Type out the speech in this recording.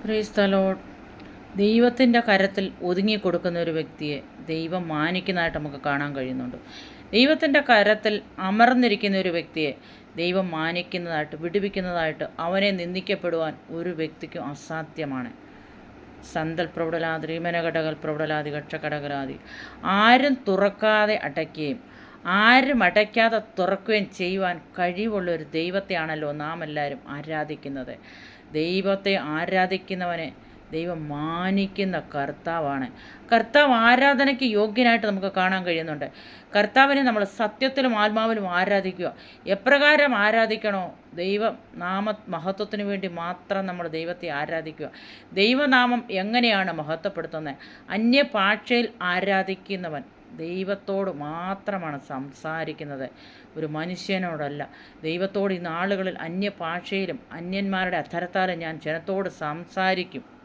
Praise the Lord. ദൈവത്തിൻ്റെ കരത്തിൽ ഒതുങ്ങിക്കൊടുക്കുന്ന ഒരു വ്യക്തിയെ ദൈവം മാനിക്കുന്നതായിട്ട് നമുക്ക് കാണാൻ കഴിയുന്നുണ്ട്. ദൈവത്തിൻ്റെ കരത്തിൽ അമർന്നിരിക്കുന്ന ഒരു വ്യക്തിയെ ദൈവം മാനിക്കുന്നതായിട്ട്, വിടുവിക്കുന്നതായിട്ട്, അവനെ നിന്ദിക്കപ്പെടുവാൻ ഒരു വ്യക്തിക്കും അസാധ്യമാണ്. സന്തൽ പ്രൗഢലാതി റീമനഘടകൽ പ്രൗഢലാതി കക്ഷകടകലാതി. ആരും തുറക്കാതെ അടയ്ക്കുകയും ആരും അടയ്ക്കാതെ തുറക്കുകയും ചെയ്യുവാൻ കഴിവുള്ള ഒരു ദൈവത്തെയാണല്ലോ നാം എല്ലാവരും ആരാധിക്കുന്നത്. ദൈവത്തെ ആരാധിക്കുന്നവനെ ദൈവം മാനിക്കുന്ന കർത്താവാണ്. കർത്താവ് ആരാധനയ്ക്ക് യോഗ്യനായിട്ട് നമുക്ക് കാണാൻ കഴിയുന്നുണ്ട്. കർത്താവിനെ നമ്മൾ സത്യത്തിലും ആത്മാവിലും ആരാധിക്കുക. എപ്രകാരം ആരാധിക്കണോ? ദൈവനാമ മഹത്വത്തിന് വേണ്ടി മാത്രം നമ്മൾ ദൈവത്തെ ആരാധിക്കുക. ദൈവനാമം എങ്ങനെയാണ് മഹത്വപ്പെടുത്തുന്നത്? അന്യഭാഷയിൽ ആരാധിക്കുന്നവൻ ദൈവത്തോട് മാത്രമാണ് സംസാരിക്കുന്നത്, ഒരു മനുഷ്യനോടല്ല. ദൈവത്തോട് ഈ നാളുകളിൽ അന്യഭാഷയിലും അന്യന്മാരുടെ അധരത്താലും ഞാൻ ജനത്തോട് സംസാരിക്കും.